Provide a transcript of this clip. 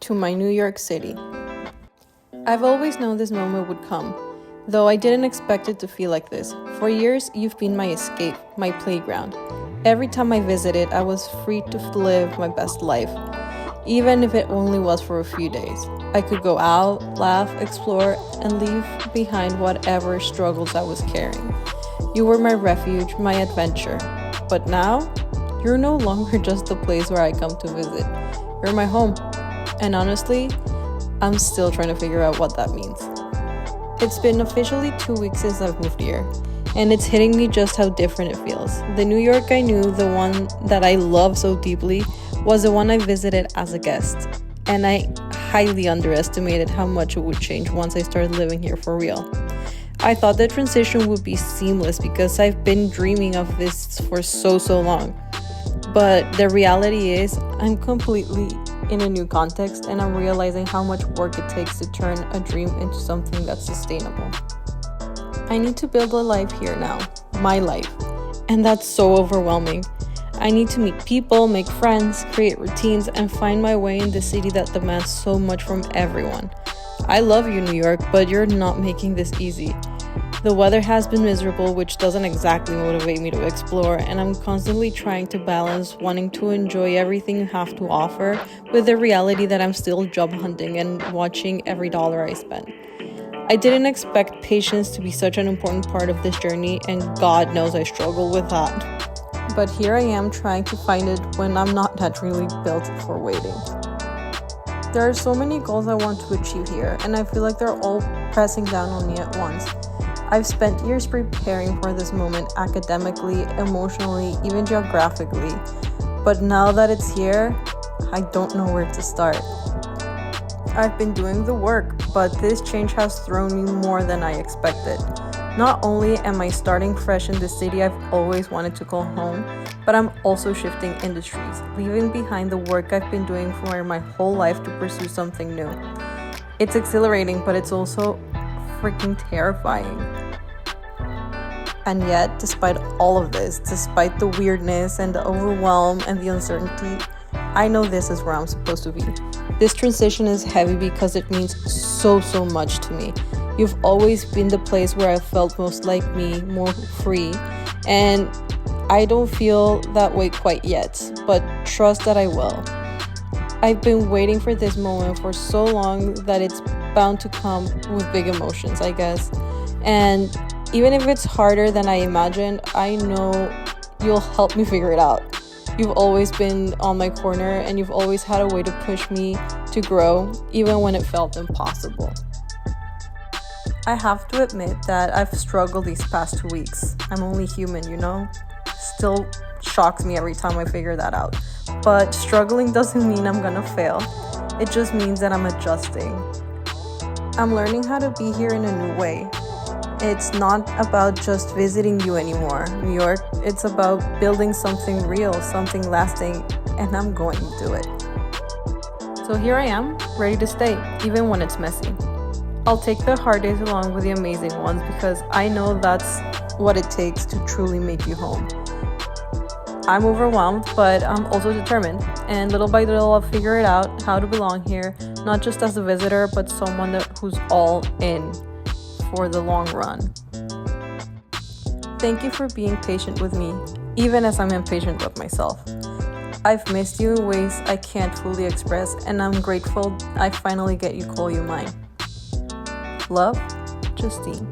to my New York City. I've always known this moment would come, though I didn't expect it to feel like this. For years, you've been my escape, my playground. Every time I visited, I was free to live my best life, even if it only was for a few days. I could go out, laugh, explore, and leave behind whatever struggles I was carrying. You were my refuge, my adventure. But now, you're no longer just the place where I come to visit. You're my home. And honestly, I'm still trying to figure out what that means. It's been officially 2 weeks since I've moved here, and it's hitting me just how different it feels. The New York I knew, the one that I love so deeply, was the one I visited as a guest. And I highly underestimated how much it would change once I started living here for real. I thought the transition would be seamless because I've been dreaming of this for so long. But the reality is, I'm completely in a new context, and I'm realizing how much work it takes to turn a dream into something that's sustainable. I need to build a life here now, my life, and that's so overwhelming. I need to meet people, make friends, create routines, and find my way in the city that demands so much from everyone. I love you, New York, but you're not making this easy. The weather has been miserable, which doesn't exactly motivate me to explore, and I'm constantly trying to balance wanting to enjoy everything you have to offer with the reality that I'm still job hunting and watching every dollar I spend. I didn't expect patience to be such an important part of this journey, and God knows I struggle with that. But here I am trying to find it when I'm not naturally built for waiting. There are so many goals I want to achieve here, and I feel like they're all pressing down on me at once. I've spent years preparing for this moment academically, emotionally, even geographically. But now that it's here, I don't know where to start. I've been doing the work, but this change has thrown me more than I expected. Not only am I starting fresh in the city I've always wanted to call home, but I'm also shifting industries, leaving behind the work I've been doing for my whole life to pursue something new. It's exhilarating, but it's also freaking terrifying. And yet, despite all of this, despite the weirdness and the overwhelm and the uncertainty, I know this is where I'm supposed to be. This transition is heavy because it means so much to me. You've always been the place where I felt most like me, more free, and I don't feel that way quite yet, but trust that I will. I've been waiting for this moment for so long that it's bound to come with big emotions, I guess. And even if it's harder than I imagined, I know you'll help me figure it out. You've always been on my corner, and you've always had a way to push me to grow, even when it felt impossible. I have to admit that I've struggled these past 2 weeks. I'm only human, you know? Still shocks me every time I figure that out. But struggling doesn't mean I'm gonna fail. It just means that I'm adjusting. I'm learning how to be here in a new way. It's not about just visiting you anymore, New York. It's about building something real, something lasting, and I'm going to do it. So here I am, ready to stay, even when it's messy. I'll take the hard days along with the amazing ones because I know that's what it takes to truly make you home. I'm overwhelmed, but I'm also determined, and little by little I'll figure it out how to belong here, not just as a visitor, but someone who's all in for the long run. Thank you for being patient with me, even as I'm impatient with myself. I've missed you in ways I can't fully express, and I'm grateful I finally get you call you mine. Love, Justine.